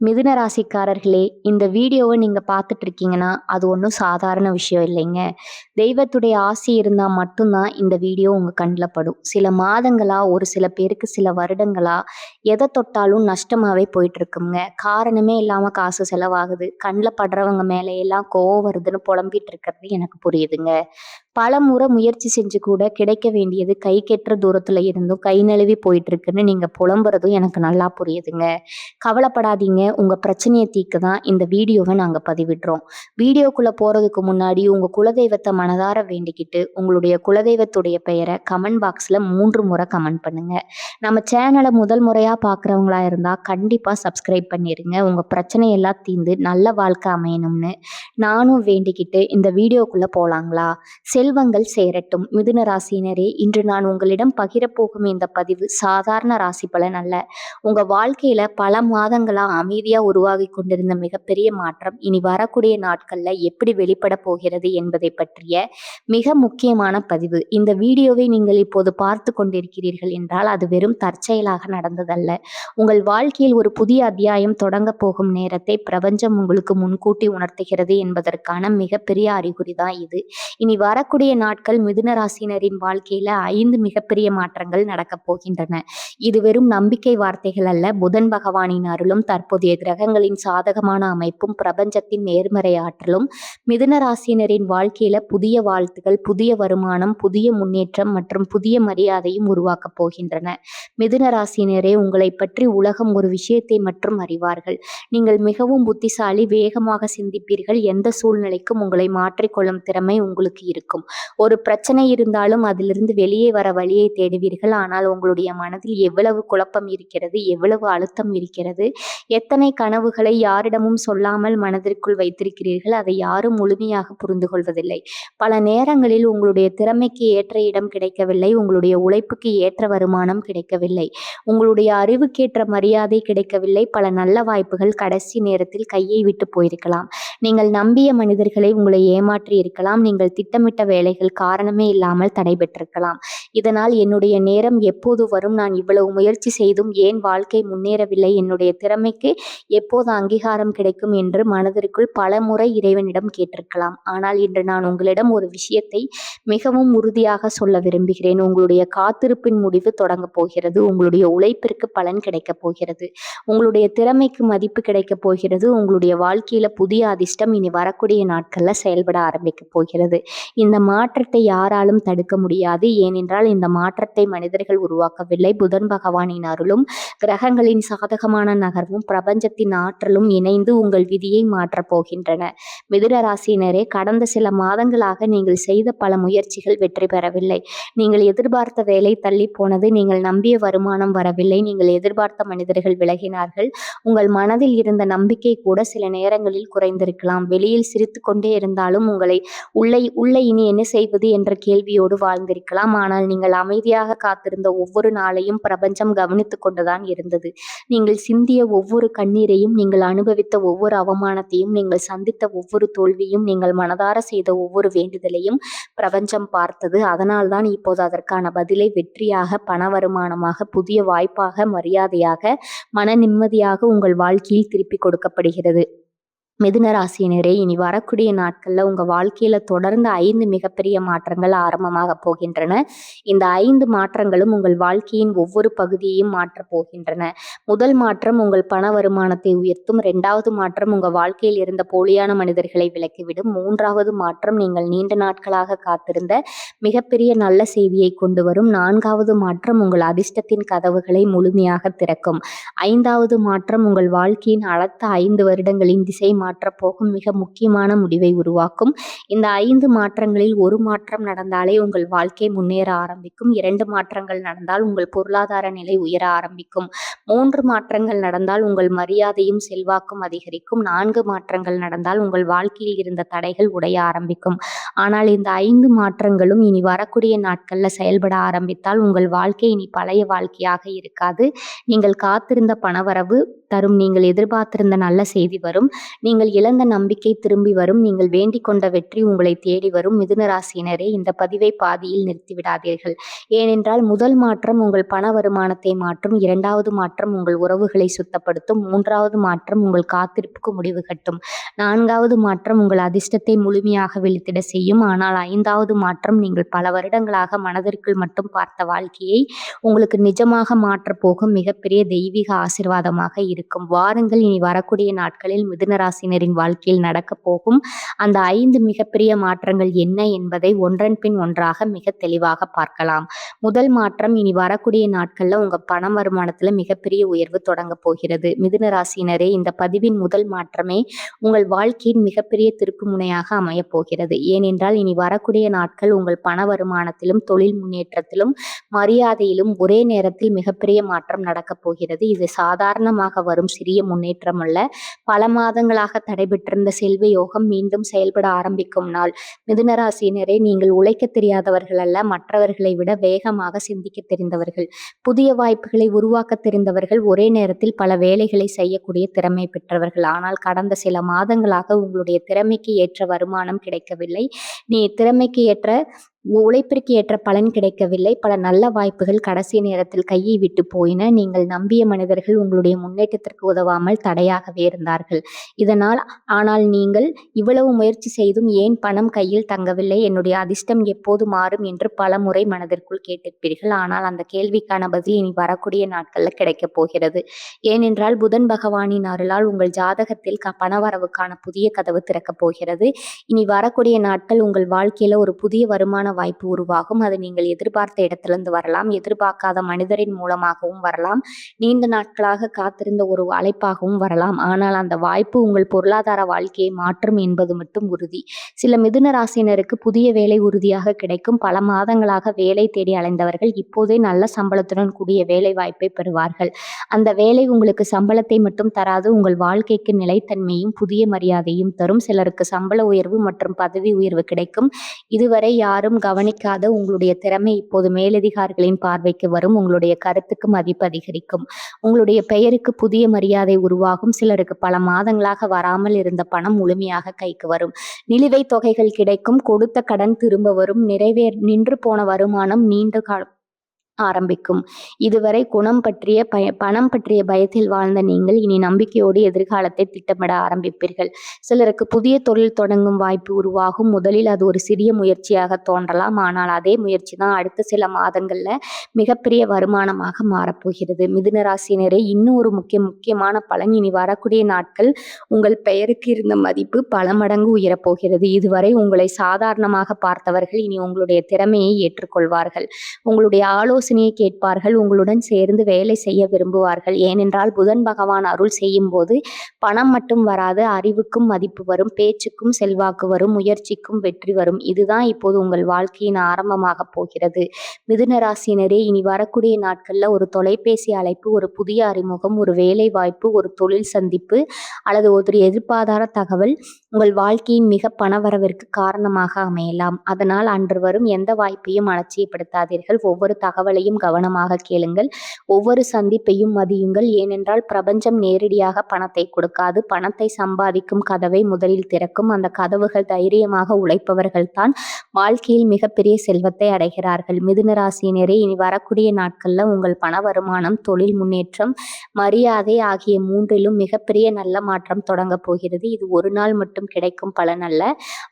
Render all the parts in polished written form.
மிதுன ராசிக்காரர்களே, இந்த வீடியோவ நீங்க பார்த்துட்டு இருக்கீங்கன்னா, அது ஒண்ணும் சாதாரண விஷயம் இல்லைங்க. தெய்வத்துடைய ஆசி இருந்தா மட்டும் தான் இந்த வீடியோ உங்க கண்ல படும். சில மாதங்களா, ஒரு சில பேருக்கு சில வருடங்களா, எத தொட்டாலும் நஷ்டமாவே போயிட்டு இருக்குங்க. காரணமே இல்லாம காசு செலவாகுது. கண்ல படுறவங்க மேல எல்லாம் கோவம் வருதுன்னு புலம்பிட்டு இருக்கிறது எனக்கு புரியுதுங்க. பலமுறை முயற்சி செஞ்சு கூட கிடைக்க வேண்டியது கைக்கெட்டுற தூரத்துல இருந்தும் கை நழுவி போயிட்டு இருக்குன்னு நீங்க புலம்புறதும் எனக்கு நல்லா புரியுதுங்க. கவலைப்படாதீங்க. உங்க பிரச்சனைய தீர்க்க தான் இந்த வீடியோவ நாங்க பதிவிடுறோம். வீடியோக்குள்ள போறதுக்கு முன்னாடி உங்க குலதெய்வத்த மனதார வேண்டிக்கிட்டு, உங்களுடைய குலதெய்வத்துடைய பெயர கமெண்ட் பாக்ஸ்ல 3 முறை கமெண்ட் பண்ணுங்க. நம்ம சேனல முதல் முறையா பார்க்குறவங்களா இருந்தா கண்டிப்பா சப்ஸ்கிரைப் பண்ணிருங்க. உங்க பிரச்சனை எல்லாம் தீர்ந்து நல்ல வாழ்க்கை அமையணும்னு நானும் வேண்டிக்கிட்டு இந்த வீடியோக்குள்ள போலாங்களா? செல்வங்கள் சேரட்டும். மிதுன ராசியினரே, இன்று நான் உங்களிடம் பகிரப்போகும் இந்த பதிவு சாதாரண ராசி பலன் அல்ல. உங்க வாழ்க்கையில பல மாதங்களா அமைதியா உருவாகி கொண்டிருந்த மிகப்பெரிய மாற்றம் இனி வரக்கூடிய நாட்கள்ல எப்படி வெளிப்பட போகிறது என்பதை பற்றிய மிக முக்கியமான பதிவு. இந்த வீடியோவை நீங்கள் இப்போது பார்த்து கொண்டிருக்கிறீர்கள் என்றால் அது வெறும் தற்செயலாக நடந்ததல்ல. உங்கள் வாழ்க்கையில் ஒரு புதிய அத்தியாயம் தொடங்க போகும் நேரத்தை பிரபஞ்சம் உங்களுக்கு முன்கூட்டி உணர்த்துகிறது என்பதற்கான மிகப்பெரிய அறிகுறி தான் இது. இனி வரக்கூடிய நாட்கள் மிதுன ராசினரின் வாழ்க்கையில 5 மிகப்பெரிய மாற்றங்கள் நடக்கப் போகின்றன. இது வெறும் நம்பிக்கை வார்த்தைகள் அல்ல. புதன் பகவானின் அருளும் தற்போதைய கிரகங்களின் சாதகமான அமைப்பும் பிரபஞ்சத்தின் நேர்மறை ஆற்றலும் மிதுன ராசினரின் வாழ்க்கையில புதிய வாழ்த்துகள், புதிய வருமானம், புதிய முன்னேற்றம் மற்றும் புதிய மரியாதையும் உருவாக்கப் போகின்றன. மிதுன ராசினரே, உங்களை பற்றி உலகம் ஒரு விஷயத்தை மட்டும் அறிவார்கள். நீங்கள் மிகவும் புத்திசாலி, வேகமாக சிந்திப்பீர்கள். எந்த சூழ்நிலைக்கும் உங்களை மாற்றிக்கொள்ளும் திறமை உங்களுக்கு இருக்கும். ஒரு பிரச்சனை இருந்தாலும் அதிலிருந்து வெளியே வர வழியை தேடுவீர்கள். ஆனால் உங்களுடைய மனதில் எவ்வளவு குழப்பம் இருக்கிறது, எவ்வளவு அழுத்தம் இருக்கிறது, எத்தனை கனவுகளை யாரிடமும் சொல்லாமல் மனதிற்குள் வைத்திருக்கிறீர்கள், அதை யாரும் முழுமையாக புரிந்து கொள்வதில்லை. பல நேரங்களில் உங்களுடைய திறமைக்கு ஏற்ற இடம் கிடைக்கவில்லை, உங்களுடைய உழைப்புக்கு ஏற்ற வருமானம் கிடைக்கவில்லை, உங்களுடைய அறிவுக்கேற்ற மரியாதை கிடைக்கவில்லை. பல நல்ல வாய்ப்புகள் கடைசி நேரத்தில் கையை விட்டு போயிருக்கலாம். நீங்கள் நம்பிய மனிதர்களை உங்களை ஏமாற்றி இருக்கலாம். நீங்கள் திட்டமிட்ட வேலைகள் காரணமே இல்லாமல் தடைபெற்றிருக்கலாம். இதனால் என்னுடைய நேரம் எப்போது வரும், நான் இவ்வளவு முயற்சி செய்தும் ஏன் வாழ்க்கை முன்னேறவில்லை, என்னுடைய திறமைக்கு எப்போது அங்கீகாரம் கிடைக்கும் என்று மனதிற்குள் பல முறை இறைவனிடம் கேட்டிருக்கலாம். ஆனால் இன்று நான் உங்களிடம் ஒரு விஷயத்தை மிகவும் உறுதியாக சொல்ல விரும்புகிறேன். உங்களுடைய காத்திருப்பின் முடிவு தொடங்கப் போகிறது. உங்களுடைய உழைப்பிற்கு பலன் கிடைக்கப் போகிறது. உங்களுடைய திறமைக்கு மதிப்பு கிடைக்கப் போகிறது. உங்களுடைய வாழ்க்கையில புதிய அதிர்ஷ்டம் இனி வரக்கூடிய நாட்கள்ல செயல்பட ஆரம்பிக்க போகிறது. இந்த மாற்றத்தை யாராலும் தடுக்க முடியாது. ஏனென்றால் இந்த மாற்றத்தை மனிதர்கள் உருவாக்கவில்லை. புதன் பகவானின் அருளும் கிரகங்களின் சாதகமான நகர்வும் பிரபஞ்சத்தின் ஆற்றலும் இணைந்து உங்கள் விதியை மாற்றப் போகின்றன. மிதுன ராசியினரே, கடந்த சில மாதங்களாக நீங்கள் செய்த பல முயற்சிகள் வெற்றி பெறவில்லை. நீங்கள் எதிர்பார்த்த வேலை தள்ளி போனது. நீங்கள் நம்பிய வருமானம் வரவில்லை. நீங்கள் எதிர்பார்த்த மனிதர்கள் விலகினார்கள். உங்கள் மனதில் இருந்த நம்பிக்கை கூட சில நேரங்களில் குறைந்திருக்கலாம். வெளியில் சிரித்து கொண்டே இருந்தாலும் உங்களை உள்ளே இனி என்ன செய்வது என்ற கேள்வியோடு வாழ்ந்திருக்கலாம். ஆனால் நீங்கள் அமைதியாக காத்திருந்த ஒவ்வொரு நாளையும் பிரபஞ்சம் கவனித்துக் கொண்டுதான் இருந்தது. நீங்கள் சிந்திய ஒவ்வொரு கண்ணீரையும், நீங்கள் அனுபவித்த ஒவ்வொரு அவமானத்தையும், நீங்கள் சந்தித்த ஒவ்வொரு தோல்வியும், நீங்கள் மனதார செய்த ஒவ்வொரு வேண்டுதலையும் பிரபஞ்சம் பார்த்தது. அதனால்தான் இப்போது அதற்கான பதிலை வெற்றியாக, பண வருமானமாக, புதிய வாய்ப்பாக, மரியாதையாக, மன நிம்மதியாக உங்கள் வாழ்க்கையில் திருப்பி கொடுக்கப்படுகிறது. மிதுன ராசியினரே, இனி வரக்கூடிய நாட்கள்ல உங்க வாழ்க்கையில தொடர்ந்து 5 மிகப்பெரிய மாற்றங்கள் ஆரம்பமாக போகின்றன. இந்த 5 மாற்றங்களும் உங்கள் வாழ்க்கையின் ஒவ்வொரு பகுதியையும் மாற்றப் போகின்றன. முதல் மாற்றம் உங்கள் பண வருமானத்தை உயர்த்தும். 2வது மாற்றம் உங்க வாழ்க்கையில் இருந்த போலியான மனிதர்களை விலக்கிவிடும். 3வது மாற்றம் நீங்கள் நீண்ட நாட்களாக காத்திருந்த மிகப்பெரிய நல்ல செய்தியை கொண்டு வரும். 4வது மாற்றம் உங்கள் அதிர்ஷ்டத்தின் கதவுகளை முழுமையாக திறக்கும். 5வது மாற்றம் உங்கள் வாழ்க்கையின் அடுத்த 5 வருடங்களின் திசை மாற்றப்போகும் மிக முக்கியமான முடிவை உருவாக்கும். இந்த 5 மாற்றங்களில் ஒரு மாற்றம் நடந்தாலே உங்கள் வாழ்க்கை முன்னேற ஆரம்பிக்கும். 2 மாற்றங்கள் நடந்தால் உங்கள் பொருளாதார நிலை உயர ஆரம்பிக்கும். 3 மாற்றங்கள் நடந்தால் உங்கள் மரியாதையும் செல்வாக்கும் அதிகரிக்கும். 4 மாற்றங்கள் நடந்தால் உங்கள் வாழ்க்கையில் இருந்த தடைகள் உடைய ஆரம்பிக்கும். ஆனால் இந்த 5 மாற்றங்களும் இனி வரக்கூடிய நாட்கள்ல செயல்பட ஆரம்பித்தால் உங்கள் வாழ்க்கை இனி பழைய வாழ்க்கையாக இருக்காது. நீங்கள் காத்திருந்த பணவரவு தரும். நீங்கள் எதிர்பார்த்திருந்த நல்ல செய்தி வரும். நீங்கள் நீங்கள் இழந்த நம்பிக்கை திரும்பி வரும். நீங்கள் வேண்டிக் கொண்ட வெற்றி உங்களை தேடி வரும். மிதுன ராசியினரே, இந்த பதிவை பாதியில் நிறுத்திவிடாதீர்கள். ஏனென்றால் முதல் மாற்றம் உங்கள் பண வருமானத்தை மாற்றும். 2வது மாற்றம் உங்கள் உறவுகளை சுத்தப்படுத்தும். 3வது மாற்றம் உங்கள் காத்திருப்புக்கு முடிவு கட்டும். 4வது மாற்றம் உங்கள் அதிர்ஷ்டத்தை முழுமையாக விழித்திட செய்யும். ஆனால் 5வது மாற்றம் நீங்கள் பல வருடங்களாக மனதிற்குள் மட்டும் பார்த்த வாழ்க்கையை உங்களுக்கு நிஜமாக மாற்றப் போகும் மிகப்பெரிய தெய்வீக ஆசீர்வாதமாக இருக்கும். வாருங்கள், இனி வரக்கூடிய நாட்களில் மிதுன ராசினரின் வாழ்க்கையில் நடக்கப் போகும் அந்த 5 மிகப்பெரிய மாற்றங்கள் என்ன என்பதை ஒன்றன் பின் ஒன்றாக மிக தெளிவாக பார்க்கலாம். முதல் மாற்றம், இனி வரக்கூடிய நாட்கள்ல உங்க பண வருமானத்துல மிகப்பெரிய உயர்வு தொடங்க போகிறது. மிதுன ராசினரே, இந்த பதிவின் முதல் மாற்றமே உங்கள் வாழ்க்கையின் மிகப்பெரிய திருப்பு முனையாக அமையப் போகிறது. ஏனென்றால் இனி வரக்கூடிய நாட்கள் உங்கள் பண வருமானத்திலும் தொழில் முன்னேற்றத்திலும் மரியாதையிலும் ஒரே நேரத்தில் மிகப்பெரிய மாற்றம் நடக்கப் போகிறது. இது சாதாரணமாக வரும் சிறிய முன்னேற்றம் அல்ல. பல மாதங்களாக தடைபெற்றிருந்த செல்வ யோகம் மீண்டும் செயல்பட ஆரம்பிக்கும் நாள். மிதுன ராசியினரே, நீங்கள் உழைக்க தெரியாதவர்கள் அல்ல, மற்றவர்களை விட வேகமாக சிந்திக்க தெரிந்தவர்கள். புதிய வாய்ப்புகளை உருவாக்க தெரிந்தவர்கள். ஒரே நேரத்தில் பல வேலைகளை செய்யக்கூடிய திறமை பெற்றவர்கள். ஆனால் கடந்த சில மாதங்களாக உங்களுடைய திறமைக்கு ஏற்ற வருமானம் கிடைக்கவில்லை. நீ திறமைக்கு ஏற்ற உழைப்பிற்கு ஏற்ற பலன் கிடைக்கவில்லை. பல நல்ல வாய்ப்புகள் கடைசி நேரத்தில் கையை விட்டு போயின. நீங்கள் நம்பிய மனிதர்கள் உங்களுடைய முன்னேற்றத்திற்கு உதவாமல் தடையாகவே இருந்தார்கள். ஆனால் நீங்கள் இவ்வளவு முயற்சி செய்தும் ஏன் பணம் கையில் தங்கவில்லை, என்னுடைய அதிர்ஷ்டம் எப்போது மாறும் என்று பல முறை மனதிற்குள் கேட்டிருப்பீர்கள். ஆனால் அந்த கேள்விக்கான பதில் இனி வரக்கூடிய நாட்களில் கிடைக்கப் போகிறது. ஏனென்றால் புதன் பகவானின் அருளால் உங்கள் ஜாதகத்தில் பணவரவுக்கான புதிய கதவு திறக்கப் போகிறது. இனி வரக்கூடிய நாட்கள் உங்கள் வாழ்க்கையில ஒரு புதிய வருமான வாய்ப்பு உருவாகும். அது நீங்கள் எதிர்பார்த்த இடத்திலிருந்து வரலாம், எதிர்பார்க்காத மனிதரின் மூலமாகவும் வரலாம், நீண்ட நாட்களாக காத்திருந்த ஒரு அழைப்பாகவும் வரலாம். ஆனால் அந்த வாய்ப்பு உங்கள் பொருளாதார வாழ்க்கையை மாற்றும் என்பது மட்டும் உறுதி. சில மிதுன ராசியினருக்கு புதிய வேலை உறுதியாக கிடைக்கும். பல மாதங்களாக வேலை தேடி அலைந்தவர்கள் இப்போதே நல்ல சம்பளத்துடன் கூடிய வேலை வாய்ப்பை பெறுவார்கள். அந்த வேலை உங்களுக்கு சம்பளத்தை மட்டும் தராது, உங்கள் வாழ்க்கைக்கு நிலைத்தன்மையும் புதிய மரியாதையும் தரும். சிலருக்கு சம்பள உயர்வு மற்றும் பதவி உயர்வு கிடைக்கும். இதுவரை யாரும் கவனிக்காத உங்களுடைய திறமை இப்போது மேலதிகாரிகளின் பார்வைக்கு வரும். உங்களுடைய கருத்துக்கு மதிப்பு அதிகரிக்கும். உங்களுடைய பெயருக்கு புதிய மரியாதை உருவாகும். சிலருக்கு பல மாதங்களாக வராமல் இருந்த பணம் முழுமையாக கைக்கு வரும். நிலுவைத் தொகைகள் கிடைக்கும். கொடுத்த கடன் திரும்ப வரும். நின்று போன வருமானம் நீண்ட காலம் ஆரம்பிக்கும். இதுவரை பணம் பற்றிய பயத்தில் வாழ்ந்த நீங்கள் இனி நம்பிக்கையோடு எதிர்காலத்தை திட்டமிட ஆரம்பிப்பீர்கள். சிலருக்கு புதிய தொழில் தொடங்கும் வாய்ப்பு உருவாகும். முதலில் அது ஒரு சிறிய முயற்சியாக தோன்றலாம். ஆனால் அதே முயற்சி தான் அடுத்த சில மாதங்கள்ல மிகப்பெரிய வருமானமாக மாறப்போகிறது. மிதுன ராசியினரே, இன்னும் ஒரு முக்கியமான பலன், இனி வரக்கூடிய நாட்கள் உங்கள் பெயருக்கு இருந்த மதிப்பு பல மடங்கு உயரப்போகிறது. இதுவரை உங்களை சாதாரணமாக பார்த்தவர்கள் இனி உங்களுடைய திறமையை ஏற்றுக்கொள்வார்கள். உங்களுடைய ஆலோசனையை கேட்பார்கள். உங்களுடன் சேர்ந்து வேலை செய்ய விரும்புவார்கள். ஏனென்றால் புதன் பகவான் அருள் செய்யும் போது பணம் மட்டும் வராது, அறிவுக்கும் மதிப்பு வரும், பேச்சுக்கும் செல்வாக்கு வரும், முயற்சிக்கும் வெற்றி வரும். இதுதான் இப்போது உங்கள் வாழ்க்கையின் ஆரம்பமாக போகிறது. மிதுன ராசியினரே, இனி வரக்கூடிய நாட்கள்ல ஒரு தொலைபேசி அழைப்பு, ஒரு புதிய அறிமுகம், ஒரு வேலை வாய்ப்பு, ஒரு தொழில் சந்திப்பு அல்லது ஒரு எதிர்பாராத தகவல் உங்கள் வாழ்க்கையின் மிக பணவரவிற்கு காரணமாக அமையலாம். அதனால் அன்று வரும் எந்த வாய்ப்பையும் அலட்சியப்படுத்தாதீர்கள். ஒவ்வொரு தகவலையும் கவனமாக கேளுங்கள். ஒவ்வொரு சந்திப்பையும் மதியுங்கள். ஏனென்றால் பிரபஞ்சம் நேரடியாக பணத்தை கொடுக்காது. பணத்தை சம்பாதிக்கும் கதவை முதலில் திறக்கும். அந்த கதவுகள் தைரியமாக உழைப்பவர்கள் தான் வாழ்க்கையில் மிகப்பெரிய செல்வத்தை அடைகிறார்கள். மிதுன ராசியினரே, இனி வரக்கூடிய நாட்கள்ல உங்கள் பண வருமானம், தொழில் முன்னேற்றம், மரியாதை ஆகிய 3லும் மிகப்பெரிய நல்ல மாற்றம் தொடங்க போகிறது. இது ஒரு நாள் மட்டும் கிடைக்கும் பலன் அல்ல.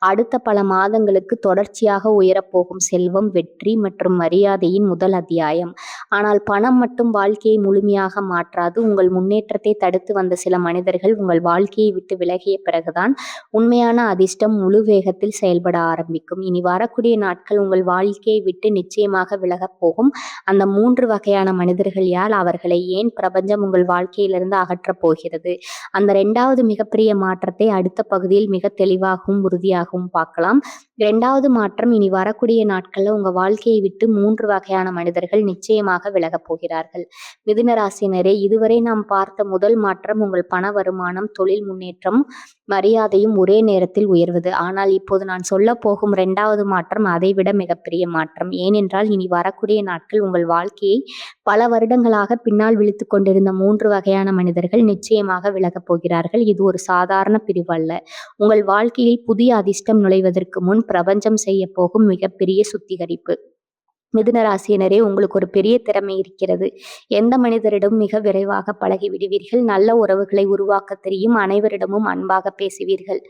அடுத்த பல மாதங்களுக்கு தொடர்ச்சியாக உயரப்போகும் செல்வம், வெற்றி மற்றும் மரியாதையின் முதல் அத்தியாயம். ஆனால் பணம் மட்டும் வாழ்க்கையை முழுமையாக மாற்றாது. உங்கள் முன்னேற்றத்தை தடுத்து வந்த சில மனிதர்கள் உங்கள் வாழ்க்கையை விட்டு விலகிய பிறகுதான் உண்மையான அதிர்ஷ்டம் முழு வேகத்தில் செயல்பட ஆரம்பிக்கும். இனி வரக்கூடிய நாட்கள் உங்கள் வாழ்க்கையை விட்டு நிச்சயமாக விலகப் போகும் அந்த 3 வகையான மனிதர்கள் யார்? அவர்களை ஏன் பிரபஞ்சம் உங்கள் வாழ்க்கையிலிருந்து அகற்றப் போகிறது? அந்த 2வது மிகப்பெரிய மாற்றத்தை அடுத்த பகுதியில் மிக தெளிவாகவும் உறுதியாகவும் பார்க்கலாம். 2வது மாற்றம், இனி வரக்கூடிய நாட்கள்ல உங்க வாழ்க்கையை விட்டு 3 வகையான மனிதர்கள் நிச்சயமாக விலகப் போகிறார்கள். மிதுன ராசினரே, இதுவரை நாம் பார்த்த முதல் மாற்றம் உங்கள் பண வருமானம், தொழில் முன்னேற்றம், மரியாதையும் ஒரே நேரத்தில் உயர்வது. ஆனால் இப்போது நான் சொல்ல போகும் 2வது மாற்றம் அதைவிட மிகப்பெரிய மாற்றம். ஏனென்றால் இனி வரக்கூடிய நாட்கள் உங்கள் வாழ்க்கையை பல வருடங்களாக பின்னால் விழித்துக் கொண்டிருந்த 3 வகையான மனிதர்கள் நிச்சயமாக விலகப் போகிறார்கள். இது ஒரு சாதாரண பிரிவு அல்ல. உங்கள் வாழ்க்கையில் புதிய அதிர்ஷ்டம் நுழைவதற்கு முன் பிரபஞ்சம் செய்யப் போகும் மிகப்பெரிய சுத்திகரிப்பு. மிதுன ராசியினரே, உங்களுக்கு ஒரு பெரிய திறமை இருக்கிறது. எந்த மனிதரிடம் மிக விரைவாக பழகி விடுவீர்கள். நல்ல உறவுகளை உருவாக்க தெரியும். அனைவரிடமும் அன்பாக பேசுவீர்கள்.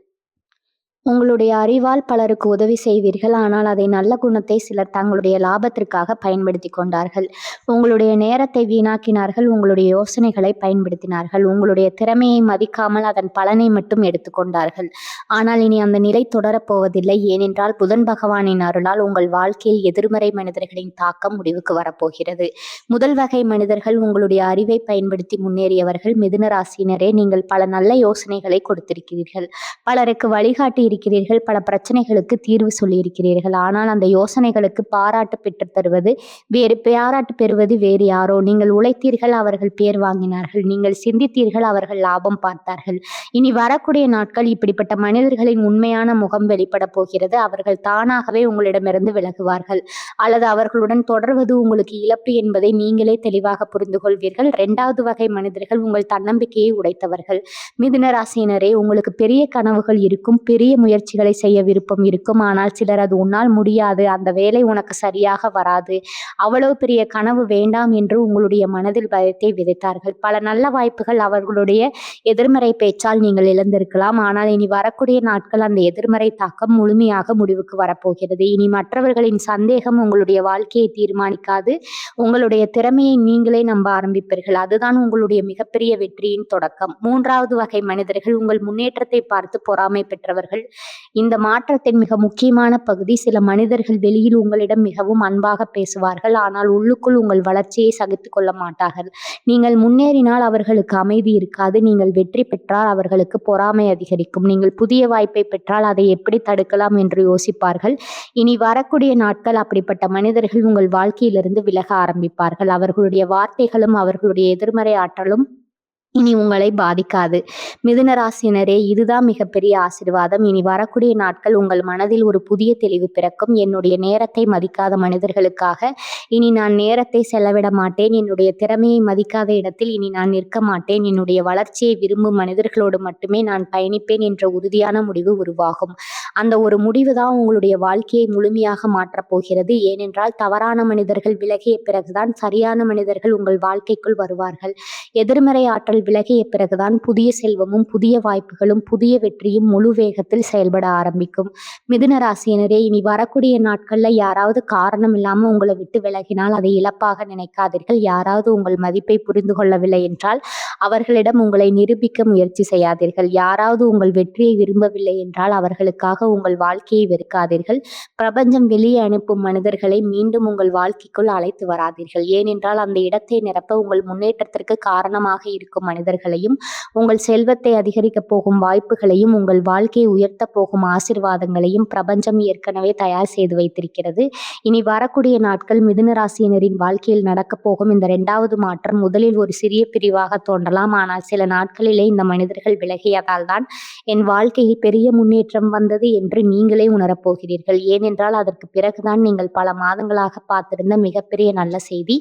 உங்களுடைய அறிவால் பலருக்கு உதவி செய்வீர்கள். ஆனால் அதை நல்ல குணத்தை சிலர் தங்களுடைய லாபத்திற்காக பயன்படுத்திக் கொண்டார்கள். உங்களுடைய நேரத்தை வீணாக்கினார்கள். உங்களுடைய யோசனைகளை பயன்படுத்தினார்கள். உங்களுடைய திறமையை மதிக்காமல் அதன் பலனை மட்டும் எடுத்துக்கொண்டார்கள். ஆனால் இனி அந்த நிலை தொடரப்போவதில்லை. ஏனென்றால் புதன் பகவானின் அருளால் உங்கள் வாழ்க்கையில் எதிர்மறை மனிதர்களின் தாக்கம் முடிவுக்கு வரப்போகிறது. முதல் வகை மனிதர்கள் உங்களுடைய அறிவை பயன்படுத்தி முன்னேறியவர்கள். மிதுன ராசியினரே, நீங்கள் பல நல்ல யோசனைகளை கொடுத்திருக்கிறீர்கள். பலருக்கு வழிகாட்டி இருக்கிறீர்கள். பல பிரச்சனைகளுக்கு தீர்வு சொல்லியிருக்கிறீர்கள். ஆனால் அந்த யோசனைகளுக்கு பாராட்டு பெறுவது வேறு யாரோ. நீங்கள் உழைத்தீர்கள், அவர்கள் பேர் வாங்கினார்கள். நீங்கள் சிந்தித்தீர்கள், அவர்கள் லாபம் பார்த்தார்கள். இனி வரக்கூடிய நாட்கள் இப்படிப்பட்ட மனிதர்களின் உண்மையான முகம் வெளிப்பட போகிறது. அவர்கள் தானாகவே உங்களிடமிருந்து விலகுவார்கள் அல்லது அவர்களுடன் தொடர்வது உங்களுக்கு இழப்பு என்பதை நீங்களே தெளிவாக புரிந்து கொள்வீர்கள். 2வது வகை மனிதர்கள் உங்கள் தன்னம்பிக்கையை உடைத்தவர்கள். மிதுன ராசியினரே, உங்களுக்கு பெரிய கனவுகள் இருக்கும். பெரிய முயற்சிகளை செய்ய விருப்பம் இருக்கும். ஆனால் சிலர் அது உன்னால் முடியாது, அந்த வேலை உனக்கு சரியாக வராது, அவ்வளவு பெரிய கனவு வேண்டாம் என்று உங்களுடைய மனதில் பயத்தை விதைத்தார்கள். பல நல்ல வாய்ப்புகள் அவர்களுடைய எதிர்மறை பேச்சால் நீங்கள் இழந்திருக்கலாம். ஆனால் இனி வரக்கூடிய நாட்கள் அந்த எதிர்மறை தாக்கம் முழுமையாக முடிவுக்கு வரப்போகிறது. இனி மற்றவர்களின் சந்தேகம் உங்களுடைய வாழ்க்கையை தீர்மானிக்காது. உங்களுடைய திறமையை நீங்களே நம்ப ஆரம்பிப்பீர்கள். அதுதான் உங்களுடைய மிகப்பெரிய வெற்றியின் தொடக்கம். 3வது வகை மனிதர்கள் உங்கள் முன்னேற்றத்தை பார்த்து பொறாமை பெற்றவர்கள். இந்த மாற்றத்தின் மிக முக்கியமான பகுதி, சில மனிதர்கள் வெளியில் உங்களிடம் மிகவும் அன்பாக பேசுவார்கள். ஆனால் உள்ளுக்குள் உங்கள் வளர்ச்சியை சகித்துக் கொள்ள மாட்டார்கள். நீங்கள் முன்னேறினால் அவர்களுக்கு அமைதி இருக்காது. நீங்கள் வெற்றி பெற்றால் அவர்களுக்கு பொறாமை அதிகரிக்கும். நீங்கள் புதிய வாய்ப்பை பெற்றால் அதை எப்படி தடுக்கலாம் என்று யோசிப்பார்கள். இனி வரக்கூடிய நாட்கள் அப்படிப்பட்ட மனிதர்கள் உங்கள் வாழ்க்கையிலிருந்து விலக ஆரம்பிப்பார்கள். அவர்களுடைய வார்த்தைகளும் அவர்களுடைய எதிர்மறை ஆற்றலும் இனி உங்களை பாதிக்காது. மிதுன ராசியினரே, இதுதான் மிகப்பெரிய ஆசீர்வாதம். இனி வரக்கூடிய நாட்கள் உங்கள் மனதில் ஒரு புதிய தெளிவு பிறக்கும். என்னுடைய நேரத்தை மதிக்காத மனிதர்களுக்காக இனி நான் நேரத்தை செலவிட மாட்டேன். என்னுடைய திறமையை மதிக்காத இடத்தில் இனி நான் நிற்க மாட்டேன். என்னுடைய வளர்ச்சியை விரும்பும் மனிதர்களோடு மட்டுமே நான் பயணிப்பேன் என்ற உறுதியான முடிவு உருவாகும். அந்த ஒரு முடிவு தான் உங்களுடைய வாழ்க்கையை முழுமையாக மாற்றப் போகிறது. ஏனென்றால் தவறான மனிதர்கள் விலகிய பிறகுதான் சரியான மனிதர்கள் உங்கள் வாழ்க்கைக்குள் வருவார்கள். எதிர்மறை ஆற்றல் விலகிய பிறகுதான் புதிய செல்வமும் புதிய வாய்ப்புகளும் புதிய வெற்றியும் முழு வேகத்தில் செயல்பட ஆரம்பிக்கும். மிதுன ராசியினரே, இனி வரக்கூடிய நாட்கள்ல யாராவது காரணம் இல்லாம உங்களை விட்டு விலகினால் அதை இழப்பாக நினைக்காதீர்கள். யாராவது உங்கள் மதிப்பை புரிந்து கொள்ளவில்லை என்றால் அவர்களிடம் உங்களை நிரூபிக்க முயற்சி செய்யாதீர்கள். யாராவது உங்கள் வெற்றியை விரும்பவில்லை என்றால் அவர்களுக்காக உங்கள் வாழ்க்கையை வெறுக்காதீர்கள். பிரபஞ்சம் வெளியே அனுப்பும் மனிதர்களை மீண்டும் உங்கள் வாழ்க்கைக்குள் அழைத்து வராதீர்கள். ஏனென்றால் அந்த இடத்தை நிரப்ப உங்கள் முன்னேற்றத்திற்கு காரணமாக இருக்கும் மனிதர்களையும் உங்கள் செல்வத்தை அதிகரிக்கப் போகும் வாய்ப்புகளையும் உங்கள் வாழ்க்கையை உயர்த்த போகும் ஆசீர்வாதங்களையும் பிரபஞ்சம் ஏற்கனவே தயார் செய்து வைத்திருக்கிறது. இனி வரக்கூடிய நாட்கள் மிதுன ராசியினரின் வாழ்க்கையில் நடக்கப் போகும் இந்த 2வது மாற்றம் முதலில் ஒரு சிறிய பிரிவாக தோன்றலாம். ஆனால் சில நாட்களிலே இந்த மனிதர்கள் விலகியதால் தான் என் வாழ்க்கையில் பெரிய முன்னேற்றம் வந்தது என்று நீங்களே உணரப்போகிறீர்கள். ஏனென்றால் அதற்கு பிறகுதான் நீங்கள் பல மாதங்களாக பார்த்திருந்த மிகப்பெரிய நல்ல செய்தி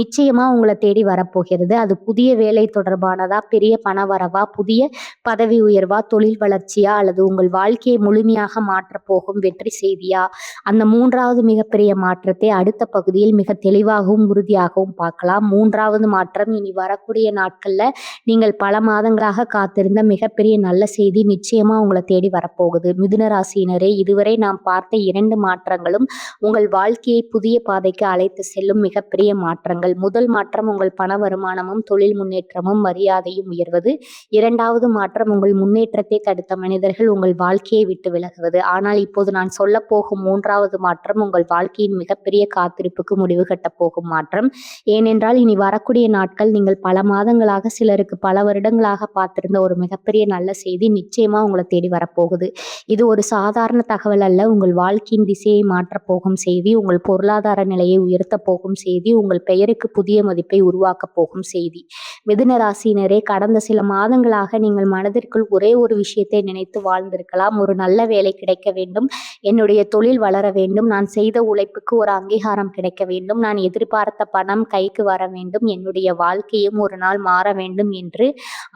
நிச்சயமா உங்களை தேடி வரப்போகிறது. அது புதிய வேலை தொடர்பானதா, பெரிய பண வரவா, புதிய பதவி உயர்வா, தொழில் வளர்ச்சியா, அல்லது உங்கள் வாழ்க்கையை முழுமையாக மாற்றப் போகும் வெற்றி செய்தியா? அந்த 3வது மிகப்பெரிய மாற்றத்தை அடுத்த பகுதியில் மிக தெளிவாகவும் உறுதியாகவும் பார்க்கலாம். 3வது மாற்றம், இனி வரக்கூடிய நாட்கள்ல நீங்கள் பல மாதங்களாக காத்திருந்த மிகப்பெரிய நல்ல செய்தி நிச்சயமா உங்களை தேடி வரப்போகுது. மிதுன ராசியினரே, இதுவரை நாம் பார்த்த 2 மாற்றங்களும் உங்கள் வாழ்க்கையை புதிய பாதைக்கு அழைத்து செல்லும் மிகப்பெரிய மாற்றங்கள். முதல் மாற்றம் உங்கள் பண வருமானமும் தொழில் முன்னேற்றமும் மரியாதையும் உயர்வது. 2வது மாற்றம் உங்கள் முன்னேற்றத்தை தடுத்த மனிதர்கள் உங்கள் வாழ்க்கையை விட்டு விலகுவது. ஆனால் இப்போது நான் சொல்ல போகும் 3வது மாற்றம் உங்கள் வாழ்க்கையின் மிகப்பெரிய காத்திருப்புக்கு முடிவு கட்டப் போகும் மாற்றம். ஏனென்றால் இனி வரக்கூடிய நாட்கள் நீங்கள் பல மாதங்களாக, சிலருக்கு பல வருடங்களாக பார்த்திருந்த ஒரு மிகப்பெரிய நல்ல செய்தி நிச்சயமா உங்களை தேடி வரப்போகுது. இது ஒரு சாதாரண தகவல் அல்ல. உங்கள் வாழ்க்கையின் திசையை மாற்றப் போகும் செய்தி, உங்கள் பொருளாதார நிலையை உயர்த்த போகும் செய்தி, உங்கள் பெயருக்கு புதிய மதிப்பை உருவாக்கப் போகும் செய்தி. மிதுன ராசி ராசியினரே, கடந்த சில மாதங்களாக நீங்கள் மனதிற்குள் ஒரே ஒரு விஷயத்தை நினைத்து வாழ்ந்திருக்கலாம். ஒரு நல்ல வேலை கிடைக்க வேண்டும், என்னுடைய தொழில் வளர வேண்டும், நான் செய்த உழைப்புக்கு ஒரு அங்கீகாரம் கிடைக்க வேண்டும், நான் எதிர்பார்த்த பணம் கைக்கு வர வேண்டும், என்னுடைய வாழ்க்கையும் ஒரு நாள் மாற வேண்டும் என்று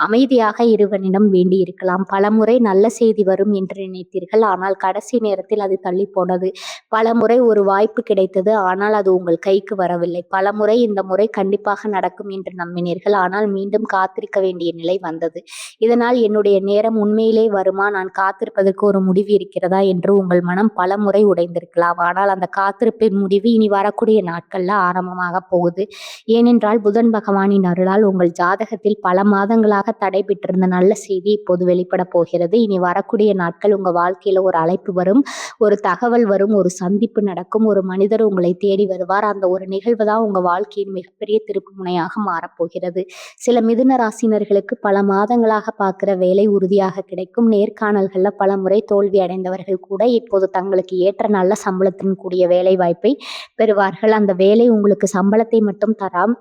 அமைதியாக இறைவனிடம் வேண்டியிருக்கலாம். பலமுறை நல்ல செய்தி வரும் என்று நினைத்தீர்கள், ஆனால் கடைசி நேரத்தில் அது தள்ளி போனது. பலமுறை ஒரு வாய்ப்பு கிடைத்தது, ஆனால் அது உங்கள் கைக்கு வரவில்லை. பலமுறை இந்த முறை கண்டிப்பாக நடக்கும் என்று நம்பினீர்கள், ஆனால் மீண்டும் காத்திருக்க வேண்டிய நிலை வந்தது. இதனால் என்னுடைய நேரம் உண்மையிலே வருமா, நான் காத்திருப்பதற்கு ஒரு முடிவு இருக்கிறதா என்று உங்கள் மனம் பலமுறை உடைந்திருக்கலாம். ஆனால் அந்த காத்திருப்பின் முடிவு இனி வரக்கூடிய நாட்கள்ல ஆரம்பமாக போகுது. ஏனென்றால் புதன் பகவானின் அருளால் உங்கள் ஜாதகத்தில் பல மாதங்களாக தடைபெற்றிருந்த நல்ல செய்தி இப்போது வெளிப்பட போகிறது. இனி வரக்கூடிய நாட்கள் உங்க வாழ்க்கையில ஒரு அழைப்பு வரும், ஒரு தகவல் வரும், ஒரு சந்திப்பு நடக்கும், ஒரு மனிதர் உங்களை தேடி வருவார். அந்த ஒரு நிகழ்வு தான் உங்க வாழ்க்கையின் மிகப்பெரிய திருப்பு முனையாக மாறப்போகிறது. சில மிதுன ராசினர்களுக்கு பல மாதங்களாக பார்க்கிற வேலை உறுதியாக கிடைக்கும். நேர்காணல்கள்ல பல முறை தோல்வி அடைந்தவர்கள் கூட இப்போது தங்களுக்கு ஏற்ற நல்ல சம்பளத்துடன் கூடிய வேலை வாய்ப்பை பெறுவார்கள். அந்த வேலை உங்களுக்கு சம்பளத்தை மட்டும் தராம்,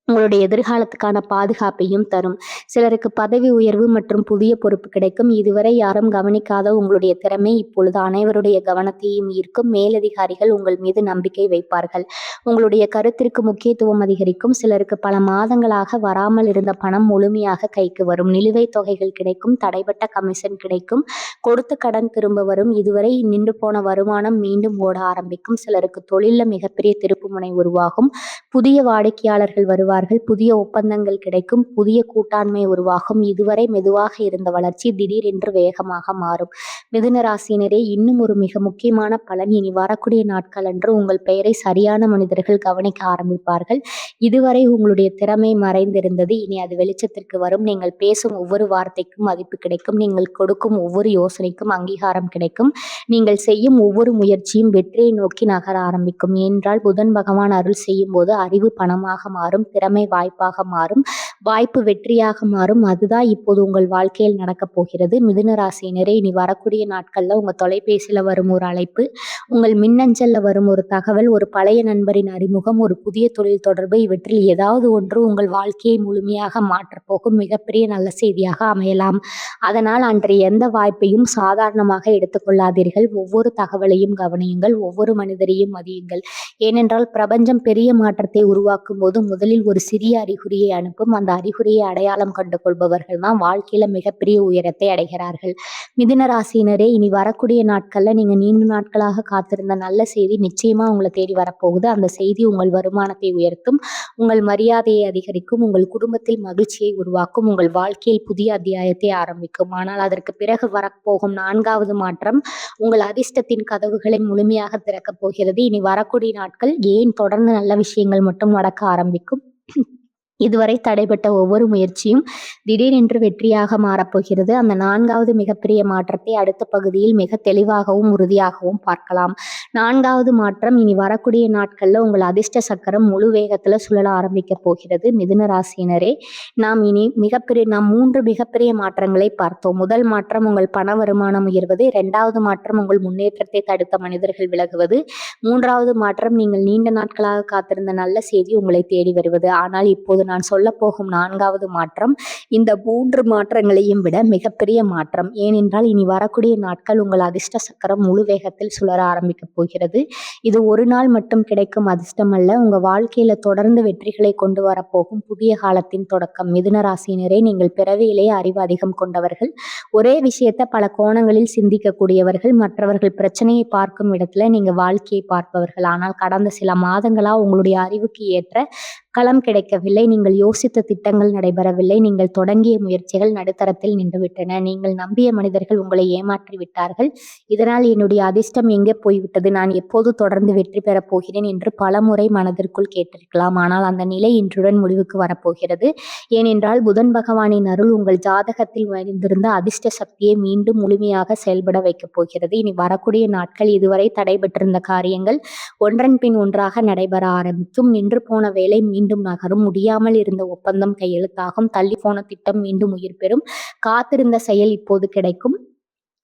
உங்களுடைய எதிர்காலத்துக்கான பாதுகாப்பையும் தரும். சிலருக்கு பதவி உயர்வு மற்றும் புதிய பொறுப்பு கிடைக்கும். இதுவரை யாரும் கவனிக்காத உங்களுடைய திறமை இப்பொழுது அனைவருடைய கவனத்தையும் ஈர்க்கும். மேலதிகாரிகள் உங்கள் மீது நம்பிக்கை வைப்பார்கள். உங்களுடைய கருத்திற்கு முக்கியத்துவம் அதிகரிக்கும். சிலருக்கு பல மாதங்களாக வராமல் இருந்த பணம் முழுமையாக கைக்கு வரும். நிலுவைத் தொகைகள் கிடைக்கும். தடைபட்ட கமிஷன் கிடைக்கும். கொடுத்த கடன் திரும்ப வரும். இதுவரை நின்று போன வருமானம் மீண்டும் ஓட ஆரம்பிக்கும். சிலருக்கு தொழில்ல மிகப்பெரிய திருப்புமுனை உருவாகும். புதிய வாடிக்கையாளர்கள் வருவார்கள். புதிய ஒப்பந்தங்கள் கிடைக்கும். புதிய கூட்டாண்மை உருவாகும். இதுவரை மெதுவாக இருந்த வளர்ச்சி திடீரென்று வேகமாக மாறும். மிதுன ராசியினரே, இன்னும் ஒரு மிக முக்கியமான பலன், இனி வரக்கூடிய நாட்கள் அன்று உங்கள் பெயரை சரியான மனிதர்கள் கவனிக்க ஆரம்பிப்பார்கள். இதுவரை உங்களுடைய திறமை மறைந்திருந்தது, இனி அது வெளிச்சத்திற்கு வரும். நீங்கள் பேசும் ஒவ்வொரு வார்த்தைக்கும் மதிப்பு கிடைக்கும். நீங்கள் கொடுக்கும் ஒவ்வொரு யோசனைக்கும் அங்கீகாரம் கிடைக்கும். நீங்கள் செய்யும் ஒவ்வொரு முயற்சியும் வெற்றியை நோக்கி நகர ஆரம்பிக்கும். ஏனென்றால் புதன் பகவான் அருள் செய்யும் போது அறிவு பணமாக மாறும், திறமை வாய்ப்பாக மாறும், வாய்ப்பு வெற்றியாக மாறும். அதுதான் இப்போது உங்கள் வாழ்க்கையில் நடக்கப் போகிறது. மிதுன ராசியினரே, இனி வரக்கூடிய நாட்கள்ல உங்க தொலைபேசியில வரும் ஒரு அழைப்பு, உங்கள் மின்னஞ்சல்ல வரும் ஒரு தகவல், ஒரு பழைய நண்பரின் அறிமுகம், ஒரு புதிய தொழில் தொடர்பு, இவற்றில் ஏதாவது ஒன்று உங்கள் வாழ்க்கையை முழுமையாக மாற்றப்போகும் மிகப்பெரிய நல்ல செய்தியாக அமையலாம். அதனால் அன்றைய எந்த வாய்ப்பையும் சாதாரணமாக எடுத்துக்கொள்ளாதீர்கள். ஒவ்வொரு தகவலையும் கவனியுங்கள், ஒவ்வொரு மனிதரையும் மதியுங்கள். ஏனென்றால் பிரபஞ்சம் பெரிய மாற்றத்தை உருவாக்கும் போது முதலில் ஒரு சிறிய அறிகுறியை அனுப்பும். அந்த அறிகுறியை அடையாளம் கண்டு கொள்பவர்கள் தான் வாழ்க்கையில மிகப்பெரிய உயரத்தை அடைகிறார்கள். மிதுன ராசியினரே, இனி வரக்கூடிய நாட்கள்ல நீங்க நீண்ட நாட்களாக காத்திருந்த நல்ல செய்தி நிச்சயமா உங்களை தேடி வரப்போகுது. அந்த செய்தி உங்கள் வருமானத்தை உயர்த்தும், உங்கள் மரியாதையை அதிகரிக்கும், உங்கள் குடும்பத்தில் மகிழ்ச்சியை உருவாக்கும், உங்கள் வாழ்க்கையில் புதிய அத்தியாயத்தை ஆரம்பிக்கும். ஆனால் அதற்கு பிறகு வரப்போகும் 4வது மாற்றம் உங்கள் அதிர்ஷ்டத்தின் கதவுகளை முழுமையாக திறக்கப் போகிறது. இனி வரக்கூடிய நாட்கள் ஏன் தொடர்ந்து நல்ல விஷயங்கள் மட்டும் நடக்க ஆரம்பிக்கும். இதுவரை தடைபட்ட ஒவ்வொரு முயற்சியும் திடீரென்று வெற்றியாக மாறப்போகிறது. அந்த 4வது மிகப்பெரிய மாற்றத்தை அடுத்த பகுதியில் மிக தெளிவாகவும் உறுதியாகவும் பார்க்கலாம். 4வது மாற்றம், இனி வரக்கூடிய நாட்கள்ல உங்கள் அதிர்ஷ்ட சக்கரம் முழு வேகத்துல சுழல ஆரம்பிக்க போகிறது. மிதுன ராசியினரே, நாம் 3 மிகப்பெரிய மாற்றங்களை பார்த்தோம். முதல் மாற்றம் உங்கள் பண வருமானம் உயர்வது. 2வது மாற்றம் உங்கள் முன்னேற்றத்தை தடுத்த மனிதர்கள் விலகுவது. 3வது மாற்றம் நீங்கள் நீண்ட நாட்களாக காத்திருந்த நல்ல செய்தி உங்களை தேடி வருவது. ஆனால் இப்போது நான் சொல்ல போகும் 4வது மாற்றம் இந்த 3 மாற்றங்களையும் விட மிகப்பெரிய மாற்றம். ஏனென்றால் இனி வரக்கூடிய நாட்கள் உங்கள் அதிர்ஷ்ட சக்கரம் முழு வேகத்தில் சுழற ஆரம்பிக்க போகிறது. இது ஒரு நாள் மட்டும் கிடைக்கும் அதிர்ஷ்டம் அல்ல, உங்க வாழ்க்கையில தொடர்ந்து வெற்றிகளை கொண்டு வரப்போகும் புதிய காலத்தின் தொடக்கம். மிதுன ராசியினரே, நீங்கள் பிறவியிலேயே அறிவு அதிகம் கொண்டவர்கள். ஒரே விஷயத்தை பல கோணங்களில் சிந்திக்கக்கூடியவர்கள். மற்றவர்கள் பிரச்சனையை பார்க்கும் இடத்துல நீங்க வாழ்க்கையை பார்ப்பவர்கள். ஆனால் கடந்த சில மாதங்களா உங்களுடைய அறிவுக்கு ஏற்ற களம் கிடைக்கவில்லை. நீங்கள் யோசித்த திட்டங்கள் நடைபெறவில்லை. நீங்கள் தொடங்கிய முயற்சிகள் நடுத்தரத்தில் நின்றுவிட்டன. நீங்கள் நம்பிய மனிதர்கள் உங்களை ஏமாற்றி விட்டார்கள். இதனால் என்னுடைய அதிர்ஷ்டம் எங்கே போய்விட்டது, நான் எப்போது தொடர்ந்து வெற்றி பெறப் போகிறேன் என்று பலமுறை மனதிற்குள் கேட்டிருக்கலாம். ஆனால் அந்த நிலை இன்றுடன் முடிவுக்கு வரப்போகிறது. ஏனென்றால் புதன் பகவானின் அருள் உங்கள் ஜாதகத்தில் வந்திருந்த அதிர்ஷ்ட சக்தியை மீண்டும் முழுமையாக செயல்பட வைக்கப் போகிறது. இனி வரக்கூடிய நாட்கள் இதுவரை தடைபெற்றிருந்த காரியங்கள் ஒன்றன் பின் ஒன்றாக நடைபெற ஆரம்பிக்கும். நின்று போன வேலை மீண்டும் நகரும். முடியாமல் இருந்த ஒப்பந்தம் கையெழுத்தாகும். தள்ளி போன திட்டம் மீண்டும் உயிர் பெறும். காத்திருந்த செயல் இப்போது கிடைக்கும்.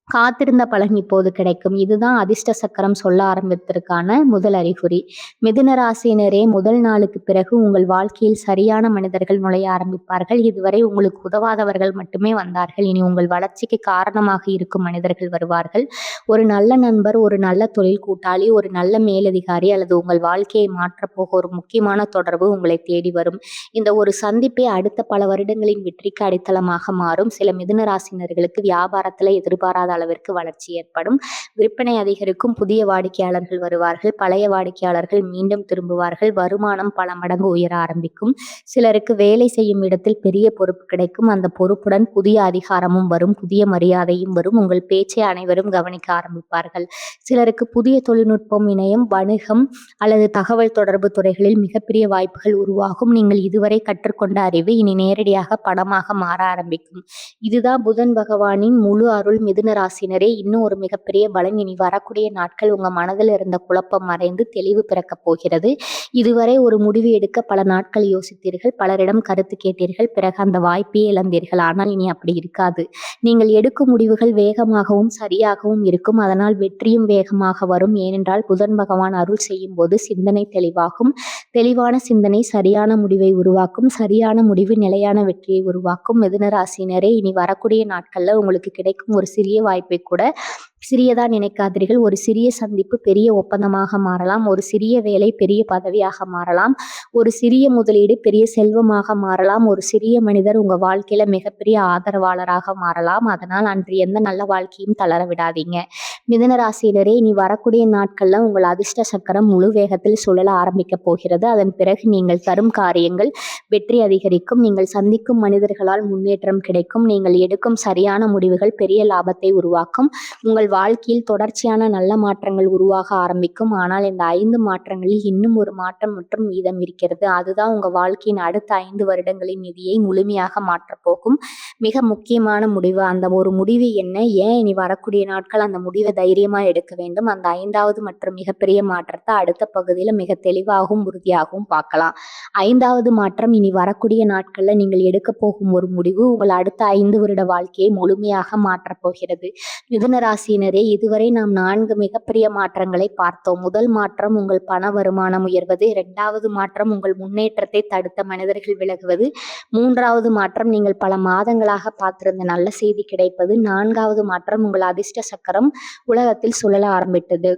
காத்திருந்த பலன் இப்போது கிடைக்கும். இதுதான் அதிர்ஷ்ட சக்கரம் சொல்ல ஆரம்பித்ததற்கான முதல் அறிகுறி. மிதுன ராசியினரே, முதல் நாளுக்கு பிறகு உங்கள் வாழ்க்கையில் சரியான மனிதர்கள் நுழைய ஆரம்பிப்பார்கள். இதுவரை உங்களுக்கு உதவாதவர்கள் மட்டுமே வந்தார்கள். இனி உங்கள் வளர்ச்சிக்கு காரணமாக இருக்கும் மனிதர்கள் வருவார்கள். ஒரு நல்ல நண்பர், ஒரு நல்ல தொழில் கூட்டாளி, ஒரு நல்ல மேலதிகாரி அல்லது உங்கள் வாழ்க்கையை மாற்றப்போக ஒரு முக்கியமான தொடர்பு உங்களை தேடி வரும். இந்த ஒரு சந்திப்பே அடுத்த பல வருடங்களின் வெற்றிக்கு அடித்தளமாக மாறும். சில மிதுன ராசினர்களுக்கு வியாபாரத்தில் எதிர்பாராத அளவிற்கு வளர்ச்சி ஏற்படும். விற்பனை அதிகரிக்கும். புதிய வாடிக்கையாளர்கள் வருவார்கள். பழைய வாடிக்கையாளர்கள் மீண்டும் திரும்புவார்கள். வருமானம் பல மடங்கு உயர ஆரம்பிக்கும். சிலருக்கு வேலை செய்யும் இடத்தில் பெரிய பொறுப்பு கிடைக்கும். அந்த பொறுப்புடன் புதிய அதிகாரமும் வரும். புதிய மரியாதையும் வரும். உங்கள் பேச்சை அனைவரும் கவனிக்க ஆரம்பிப்பார்கள். சிலருக்கு புதிய தொழில்நுட்பம், இணையம், வணிகம் அல்லது தகவல் தொடர்பு துறைகளில் மிகப்பெரிய வாய்ப்புகள் உருவாகும். நீங்கள் இதுவரை கற்றுக்கொண்ட அறிவு இனி நேரடியாக பணமாக மாற ஆரம்பிக்கும். இதுதான் புதன் பகவானின் முழு அருள். மிதுன ராசினரே, இன்னும் ஒரு மிகப்பெரிய பலன். இனி வரக்கூடிய நாட்கள் உங்க மனதில் இருந்த குழப்பம் மறைந்து தெளிவு பிறக்கப் போகிறது. இதுவரை ஒரு முடிவு எடுக்க பல நாட்கள் யோசித்தீர்கள். பலரிடம் கருத்து கேட்டீர்கள். பிறகு அந்த வாய்ப்பையே இழந்தீர்கள். ஆனால் இனி அப்படி இருக்காது. நீங்கள் எடுக்கும் முடிவுகள் வேகமாகவும் சரியாகவும் இருக்கும். அதனால் வெற்றியும் வேகமாக வரும். ஏனென்றால் புதன் பகவான் அருள் செய்யும் போது சிந்தனை தெளிவாகும். தெளிவான சிந்தனை சரியான முடிவை உருவாக்கும். சரியான முடிவு நிலையான வெற்றியை உருவாக்கும். மிதுன ராசினரே, இனி வரக்கூடிய நாட்கள்ல உங்களுக்கு கிடைக்கும் ஒரு சிறிய வாய்ப்பை கூட சிறியதா நினைக்காதீர்கள். ஒரு சிறிய சந்திப்பு பெரிய ஒப்பந்தமாக மாறலாம். ஒரு சிறிய வேலை பெரிய பதவியாக மாறலாம். ஒரு சிறிய முதலீடு பெரிய செல்வமாக மாறலாம். ஒரு சிறிய மனிதர் உங்க வாழ்க்கையில மிகப்பெரிய ஆதரவாளராக மாறலாம். அதனால் அன்று எந்த நல்ல வாழ்க்கையும் தளர விடாதீங்க. மிதுன ராசியினரே, இனி வரக்கூடிய நாட்கள்ல உங்கள் அதிர்ஷ்ட சக்கரம் முழு வேகத்தில் சுழல ஆரம்பிக்க போகிறது. அதன் பிறகு நீங்கள் தரும் காரியங்கள் வெற்றி அதிகரிக்கும். நீங்கள் சந்திக்கும் மனிதர்களால் முன்னேற்றம் கிடைக்கும். நீங்கள் எடுக்கும் சரியான முடிவுகள் பெரிய லாபத்தை உருவாக்கும். உங்கள் வாழ்க்கையில் தொடர்ச்சியான நல்ல மாற்றங்கள் உருவாக ஆரம்பிக்கும். ஆனால் இந்த 5 மாற்றங்களில் இன்னும் ஒரு மாற்றம் மற்றும் மீதம் இருக்கிறது. அதுதான் உங்க வாழ்க்கையின் அடுத்த 5 வருடங்களின் நிதியை முழுமையாக மாற்றப்போகும் மிக முக்கியமான முடிவு. அந்த ஒரு முடிவு என்ன? ஏன் இனி வரக்கூடிய நாட்கள் அந்த முடிவை தைரியமா எடுக்க வேண்டும்? அந்த 5வது மற்றும் மிகப்பெரிய மாற்றத்தை அடுத்த பகுதியில மிக தெளிவாகவும் உறுதியாகவும் பார்க்கலாம். 5வது மாற்றம், இனி வரக்கூடிய நாட்கள்ல நீங்கள் எடுக்க போகும் ஒரு முடிவு உங்கள் அடுத்த 5 வருட வாழ்க்கையை முழுமையாக மாற்றப் போகிறது. மிதுன ராசியினரே, இதுவரை நாம் 4 மிகப்பெரிய மாற்றங்களை பார்த்தோம். முதல் மாற்றம் உங்கள் பண வருமானம் உயர்வது. 2வது மாற்றம் உங்கள் முன்னேற்றத்தை தடுத்த மனிதர்கள் விலகுவது. 3வது மாற்றம் நீங்கள் பல மாதங்களாக பார்த்திருந்த நல்ல செய்தி கிடைப்பது. 4வது மாற்றம் உங்கள் அதிர்ஷ்ட சக்கரம் உலகத்தில் சுழல ஆரம்பித்தது.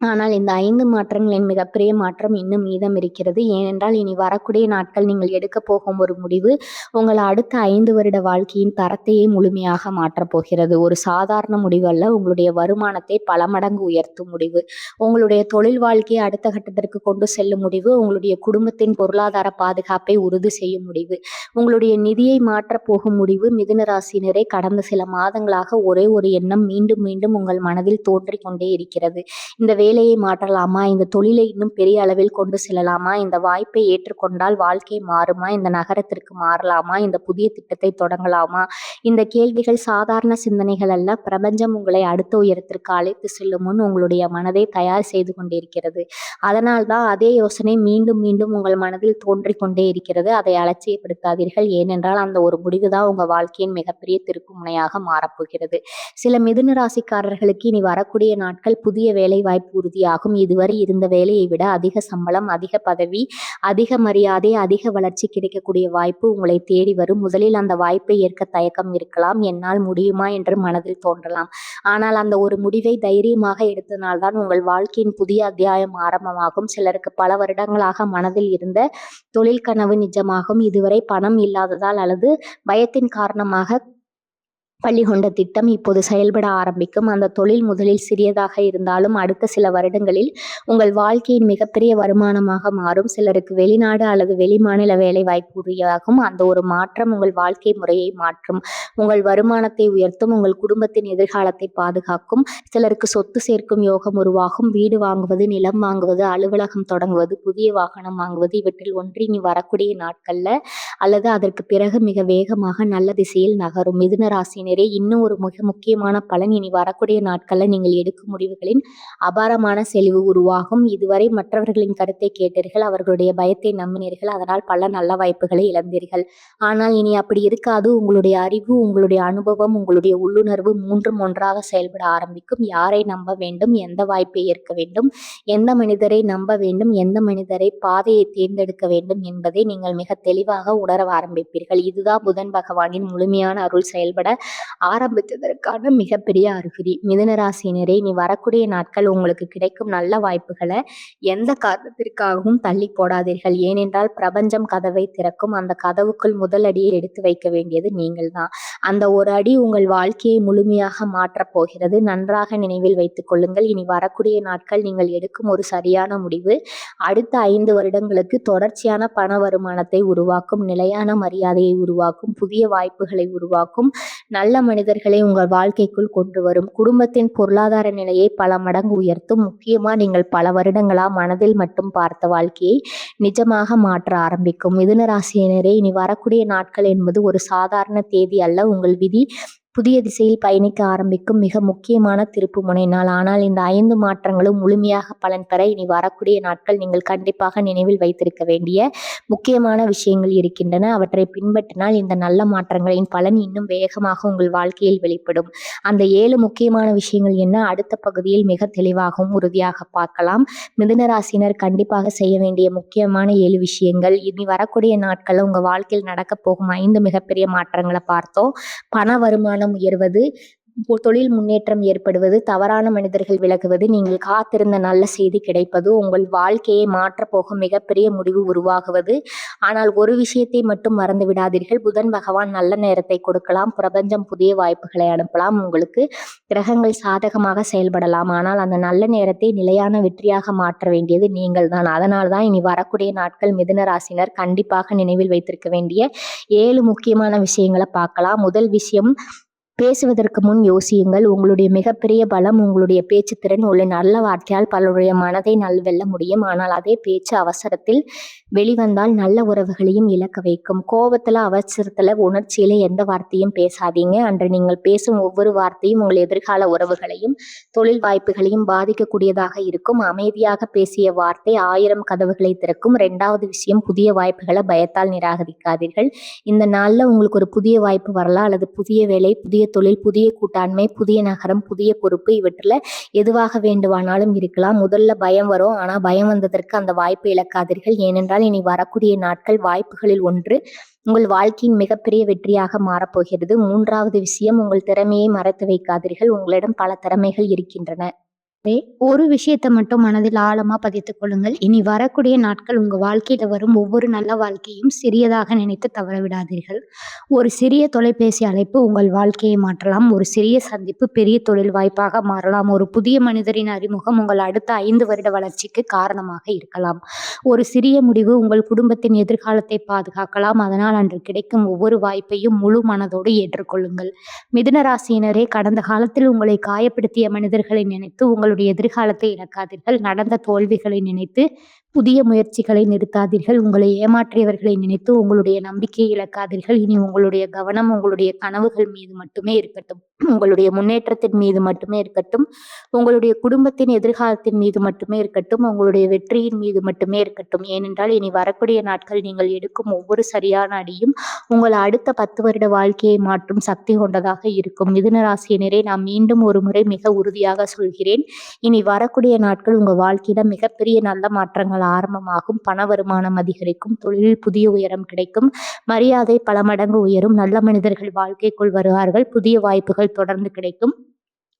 ஆனால் இந்த 5 மாற்றங்களின் மிகப்பெரிய மாற்றம் இன்னும் மீதம் இருக்கிறது. ஏனென்றால் இனி வரக்கூடிய நாட்கள் நீங்கள் எடுக்க போகும் ஒரு முடிவு உங்கள் அடுத்த 5 வருட வாழ்க்கையின் தரத்தையே முழுமையாக மாற்றப் போகிறது. ஒரு சாதாரண முடிவு அல்ல. உங்களுடைய வருமானத்தை பல மடங்கு உயர்த்தும் முடிவு. உங்களுடைய தொழில் வாழ்க்கையை அடுத்த கட்டத்திற்கு கொண்டு செல்லும் முடிவு. உங்களுடைய குடும்பத்தின் பொருளாதார பாதுகாப்பை உறுதி செய்யும் முடிவு. உங்களுடைய நிதியை மாற்றப் போகும் முடிவு. மிதுன ராசியினரே, கடந்த சில மாதங்களாக ஒரே ஒரு எண்ணம் மீண்டும் மீண்டும் உங்கள் மனதில் தோன்றிக் கொண்டே இருக்கிறது. இந்த வேலையை மாற்றலாமா? இந்த தொழிலை இன்னும் பெரிய அளவில் கொண்டு செல்லலாமா? இந்த வாய்ப்பை ஏற்றுக்கொண்டால் வாழ்க்கை மாறுமா? இந்த நகரத்திற்கு மாறலாமா? இந்த புதிய திட்டத்தை தொடங்கலாமா? இந்த கேள்விகள் சாதாரண சிந்தனைகள் அல்ல. பிரபஞ்சம் உங்களை அடுத்த உயரத்திற்கு அழைத்து செல்லும் முன் உங்களுடைய மனதை தயார் செய்து கொண்டிருக்கிறது. அதனால்தான் அதே யோசனை மீண்டும் மீண்டும் உங்கள் மனதில் தோன்றிக் கொண்டே இருக்கிறது. அதை அலட்சியப்படுத்தாதீர்கள். ஏனென்றால் அந்த ஒரு முடிவுதான் உங்க வாழ்க்கையின் மிகப்பெரிய திருப்பு முனையாக மாறப்போகிறது. சில மிதுன ராசிக்காரர்களுக்கு இனி வரக்கூடிய நாட்கள் புதிய வேலை வாய்ப்பு உறுதியாகும். இதுவரை இருந்த வேலையை விட அதிக சம்பளம், அதிக பதவி, அதிக மரியாதை, அதிக வளர்ச்சி கிடைக்கக்கூடிய வாய்ப்பு உங்களை தேடி வரும். முதலில் அந்த வாய்ப்பை ஏற்க தயக்கம் இருக்கலாம். என்னால் முடியுமா என்று மனதில் தோன்றலாம். ஆனால் அந்த ஒரு முடிவை தைரியமாக எடுத்தனால்தான் உங்கள் வாழ்க்கையின் புதிய அத்தியாயம் ஆரம்பமாகும். சிலருக்கு பல வருடங்களாக மனதில் இருந்த தொழில் கனவு நிஜமாகும். இதுவரை பணம் இல்லாததால் அல்லது பயத்தின் காரணமாக பள்ளி கொண்ட திட்டம் இப்போது செயல்பட ஆரம்பிக்கும். அந்த தொழில் முதலில் சிறியதாக இருந்தாலும் அடுத்த சில வருடங்களில் உங்கள் வாழ்க்கையின் மிகப்பெரிய வருமானமாக மாறும். சிலருக்கு வெளிநாடு அல்லது வெளிமாநில வேலை வாய்ப்பு உறுதியாகும். அந்த ஒரு மாற்றம் உங்கள் வாழ்க்கை முறையை மாற்றும். உங்கள் வருமானத்தை உயர்த்தும். உங்கள் குடும்பத்தின் எதிர்காலத்தை பாதுகாக்கும். சிலருக்கு சொத்து சேர்க்கும் யோகம் உருவாகும். வீடு வாங்குவது, நிலம் வாங்குவது, அலுவலகம் தொடங்குவது, புதிய வாகனம் வாங்குவது, இவற்றில் ஒன்று இனி வரக்கூடிய நாட்கள்ல அல்லது அதற்கு பிறகு மிக வேகமாக நல்ல திசையில் நகரும். மிதுன ராசி ராசியினரே, இன்னும் ஒரு மிக முக்கியமான பலன். இனி வரக்கூடிய நாட்கள்ல நீங்கள் எடுக்கும் முடிவுகளின் அபாரமான செறிவு உருவாகும். இதுவரை மற்றவர்களின் கருத்தை கேட்டீர்கள், அவர்களுடைய பயத்தை நம்பினீர்கள், அதனால் பல நல்ல வாய்ப்புகளை இழந்தீர்கள். ஆனால் இனி அப்படி இருக்காது. உங்களுடைய அறிவு, உங்களுடைய அனுபவம், உங்களுடைய உள்ளுணர்வு மூன்றும் ஒன்றாக செயல்பட ஆரம்பிக்கும். யாரை நம்ப வேண்டும், எந்த வாய்ப்பை ஏற்க வேண்டும், எந்த மனிதரை நம்ப வேண்டும், எந்த மனிதரை பாதையை தேர்ந்தெடுக்க வேண்டும் என்பதை நீங்கள் மிக தெளிவாக உணர ஆரம்பிப்பீர்கள். இதுதான் புதன் பகவானின் முழுமையான அருள் செயல்பட ஆரம்பித்ததற்கான மிகப்பெரிய அறிகுறி. மிதுன ராசியினரே, இனி வரக்கூடிய நாட்கள் உங்களுக்கு கிடைக்கும் நல்ல வாய்ப்புகளை எந்த காரணத்திற்காகவும் தள்ளி போடாதீர்கள். ஏனென்றால் பிரபஞ்சம் கதவை திறக்கும். அந்த கதவுக்குள் முதல் அடியை எடுத்து வைக்க வேண்டியது நீங்கள் தான். அந்த ஒரு அடி உங்கள் வாழ்க்கையை முழுமையாக மாற்றப் போகிறது. நன்றாக நினைவில் வைத்துக் கொள்ளுங்கள். இனி வரக்கூடிய நாட்கள் நீங்கள் எடுக்கும் ஒரு சரியான முடிவு அடுத்த 5 வருடங்களுக்கு தொடர்ச்சியான பண வருமானத்தை உருவாக்கும், நிலையான மரியாதையை உருவாக்கும், புதிய வாய்ப்புகளை உருவாக்கும், நல்ல மனிதர்களை உங்கள் வாழ்க்கைக்குள் கொண்டு வரும், குடும்பத்தின் பொருளாதார நிலையை பல மடங்கு உயர்த்தும். முக்கியமா நீங்கள் பல வருடங்களா மனதில் மட்டும் பார்த்த வாழ்க்கையை நிஜமாக மாற்ற ஆரம்பிக்கும். மிதுன ராசியினரே, இனி வரக்கூடிய நாட்கள் என்பது ஒரு சாதாரண தேதி அல்ல. உங்கள் விதி புதிய திசையில் பயணிக்க ஆரம்பிக்கும் மிக முக்கியமான திருப்பு முனை நாள். ஆனால் இந்த 5 மாற்றங்களும் முழுமையாக பலன் பெற இனி வரக்கூடிய நாட்கள் நீங்கள் கண்டிப்பாக நினைவில் வைத்திருக்க வேண்டிய முக்கியமான விஷயங்கள் இருக்கின்றன. அவற்றை பின்பற்றினால் இந்த நல்ல மாற்றங்களின் பலன் இன்னும் வேகமாக உங்கள் வாழ்க்கையில் வெளிப்படும். அந்த 7 முக்கியமான விஷயங்கள் என்ன, அடுத்த பகுதியில் மிக தெளிவாகவும் உறுதியாக பார்க்கலாம். மிதுன ராசினர் கண்டிப்பாக செய்ய வேண்டிய முக்கியமான 7 விஷயங்கள். இனி வரக்கூடிய நாட்களில் உங்கள் வாழ்க்கையில் நடக்க போகும் 5 மிகப்பெரிய மாற்றங்களை பார்த்தோம். பண வருமானம் உயர்வது, தொழில் முன்னேற்றம் ஏற்படுவது, தவறான மனிதர்கள் விலகுவது, நீங்கள் காத்திருந்த நல்ல செய்தி கிடைப்பது, உங்கள் வாழ்க்கையை மாற்றப்போகும் மிகப்பெரிய முடிவு உருவாகுவது. ஆனால் ஒரு விஷயத்தை மட்டும் மறந்து விடாதீர்கள். புதன் பகவான் நல்ல நேரத்தை கொடுக்கலாம், பிரபஞ்சம் புதிய வாய்ப்புகளை அனுப்பலாம், உங்களுக்கு கிரகங்கள் சாதகமாக செயல்படலாம். ஆனால் அந்த நல்ல நேரத்தை நிலையான வெற்றியாக மாற்ற வேண்டியது நீங்கள் தான். அதனால் தான் இனி வரக்கூடிய நாட்கள் மிதுன ராசினர் கண்டிப்பாக நினைவில் வைத்திருக்க வேண்டிய 7 முக்கியமான விஷயங்களை பார்க்கலாம். முதல் விஷயம், பேசுவதற்கு முன் யோசியுங்கள். உங்களுடைய மிகப்பெரிய பலம் உங்களுடைய பேச்சு திறன். ஒரு நல்ல வார்த்தையால் பலருடைய மனதை நல்வெல்ல முடியும். ஆனால் அதே பேச்சு அவசரத்தில் வெளிவந்தால் நல்ல உறவுகளையும் இழக்க வைக்கும். கோபத்துல, அவசரத்துல, உணர்ச்சியில எந்த வார்த்தையும் பேசாதீங்க. அன்று நீங்கள் பேசும் ஒவ்வொரு வார்த்தையும் உங்கள் எதிர்கால உறவுகளையும் தொழில் வாய்ப்புகளையும் பாதிக்கக்கூடியதாக இருக்கும். அமைதியாக பேசிய வார்த்தை 1000 கதவுகளை திறக்கும். 2வது விஷயம், புதிய வாய்ப்புகளை பயத்தால் நிராகரிக்காதீர்கள். இந்த நாள்ல உங்களுக்கு ஒரு புதிய வாய்ப்பு வரலாம், அல்லது புதிய வேலை, புதிய தொழில், புதிய கூட்டாண்மை, புதிய நகரம், புதிய பொறுப்பு, இவற்றில் எதுவாக வேண்டுமானாலும் இருக்கலாம். முதல்ல பயம் வரும். ஆனா பயம் வந்ததற்கு அந்த வாய்ப்பை இழக்காதீர்கள். ஏனென்றால் இனி வரக்கூடிய நாட்கள் வாய்ப்புகளில் ஒன்று உங்கள் வாழ்க்கையின் மிகப்பெரிய வெற்றியாக மாறப்போகிறது. 3வது விஷயம், உங்கள் திறமையை மறைத்து வைக்காதீர்கள். உங்களிடம் பல திறமைகள் இருக்கின்றன. ஒரு விஷயத்தை மட்டும் மனதில் ஆழமா பதித்துக் கொள்ளுங்கள். இனி வரக்கூடிய நாட்கள் உங்க வாழ்க்கையில வரும் ஒவ்வொரு நல்ல வாழ்க்கையும் சிறியதாக நினைத்து தவற விடாதீர்கள். ஒரு சிறிய தொலைபேசி அழைப்பு உங்கள் வாழ்க்கையை மாற்றலாம். ஒரு சிறிய சந்திப்பு பெரிய தொழில் வாய்ப்பாக மாறலாம். ஒரு புதிய மனிதரின் அறிமுகம் உங்கள் அடுத்த 5 வருட வளர்ச்சிக்கு காரணமாக இருக்கலாம். ஒரு சிறிய முடிவு உங்கள் குடும்பத்தின் எதிர்காலத்தை பாதுகாக்கலாம். அதனால் அன்று கிடைக்கும் ஒவ்வொரு வாய்ப்பையும் முழு மனதோடு ஏற்றுக்கொள்ளுங்கள். மிதுன ராசியினரே, கடந்த காலத்தில் உங்களை காயப்படுத்திய மனிதர்களை நினைத்து உங்களுடைய எதிர்காலத்தை இழக்காதீர்கள். நடந்த தோல்விகளை நினைத்து புதிய முயற்சிகளை நிறுத்தாதீர்கள். உங்களை ஏமாற்றியவர்களை நினைத்து உங்களுடைய நம்பிக்கையை இழக்காதீர்கள். இனி உங்களுடைய கவனம் உங்களுடைய கனவுகள் மீது மட்டுமே இருக்கட்டும். உங்களுடைய முன்னேற்றத்தின் மீது மட்டுமே இருக்கட்டும். உங்களுடைய குடும்பத்தின் எதிர்காலத்தின் மீது மட்டுமே இருக்கட்டும். உங்களுடைய வெற்றியின் மீது மட்டுமே இருக்கட்டும். ஏனென்றால் இனி வரக்கூடிய நாட்கள் நீங்கள் எடுக்கும் ஒவ்வொரு சரியான அடியும் உங்கள் அடுத்த 10 வருட வாழ்க்கையை மாற்றும் சக்தி கொண்டதாக இருக்கும். மிதுன ராசியினரே, நான் மீண்டும் ஒரு முறை மிக உறுதியாக சொல்கிறேன், இனி வரக்கூடிய நாட்கள் உங்க வாழ்க்கையில மிகப்பெரிய நல்ல மாற்றங்கள் ஆரம்பமாகும். பண வருமானம் அதிகரிக்கும். தொழிலில் புதிய உயரம் கிடைக்கும். மரியாதை பல மடங்கு உயரும். நல்ல மனிதர்கள் வாழ்க்கைக்குள் வருவார்கள். புதிய வாய்ப்புகள் தொடர்ந்து கிடைக்கும்.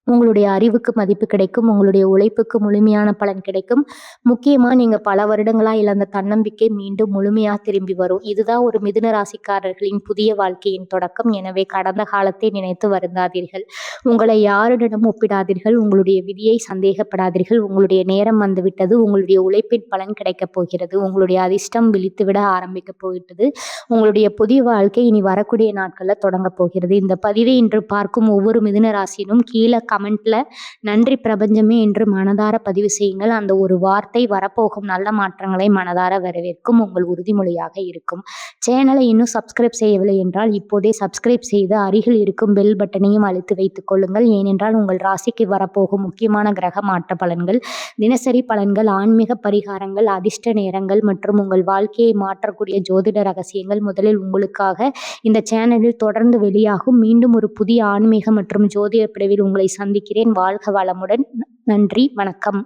உங்களுடைய அறிவுக்கு மதிப்பு கிடைக்கும். உங்களுடைய உழைப்புக்கு முழுமையான பலன் கிடைக்கும். முக்கியமா நீங்க பல வருடங்களா இழந்த தன்னம்பிக்கை மீண்டும் முழுமையா திரும்பி வரும். இதுதான் ஒரு மிதுன ராசிக்காரர்களின் புதிய வாழ்க்கையின் தொடக்கம். எனவே கடந்த காலத்தை நினைத்து வருந்தாதீர்கள். உங்களை யாருடனும் ஒப்பிடாதீர்கள். உங்களுடைய விதியை சந்தேகப்படாதீர்கள். உங்களுடைய நேரம் வந்துவிட்டது. உங்களுடைய உழைப்பின் பலன் கிடைக்கப் போகிறது. உங்களுடைய அதிர்ஷ்டம் விழித்துவிட ஆரம்பிக்க போகிறது. உங்களுடைய புதிய வாழ்க்கை இனி வரக்கூடிய நாட்கள்ல தொடங்க போகிறது. இந்த பதிவை இன்று பார்க்கும் ஒவ்வொரு மிதுன ராசியிலும் கீழே கமெண்ட்ல நன்றி பிரபஞ்சமே என்று மனதார பதிவு செய்யுங்கள். அந்த ஒரு வார்த்தை வரப்போகும் நல்ல மாற்றங்களை மனதார வரவேற்கும் உங்கள் உறுதிமொழியாக இருக்கும். சேனலை இன்னும் சப்ஸ்கிரைப் செய்யவில்லை என்றால் இப்போதே சப்ஸ்கிரைப் செய்து அருகில் இருக்கும் பெல் பட்டனையும் அழுத்தி வைத்துக் கொள்ளுங்கள். ஏனென்றால் உங்கள் ராசிக்கு வரப்போகும் முக்கியமான கிரக மாற்ற பலன்கள், தினசரி பலன்கள், ஆன்மீக பரிகாரங்கள், அதிர்ஷ்ட நேரங்கள் மற்றும் உங்கள் வாழ்க்கையை மாற்றக்கூடிய ஜோதிட ரகசியங்கள் முதலில் உங்களுக்காக இந்த சேனலில் தொடர்ந்து வெளியாகும். மீண்டும் ஒரு புதிய ஆன்மீக மற்றும் ஜோதிட பிரிவில் உங்களை சந்திக்கிறேன். வாழ்க வளமுடன். நன்றி, வணக்கம்.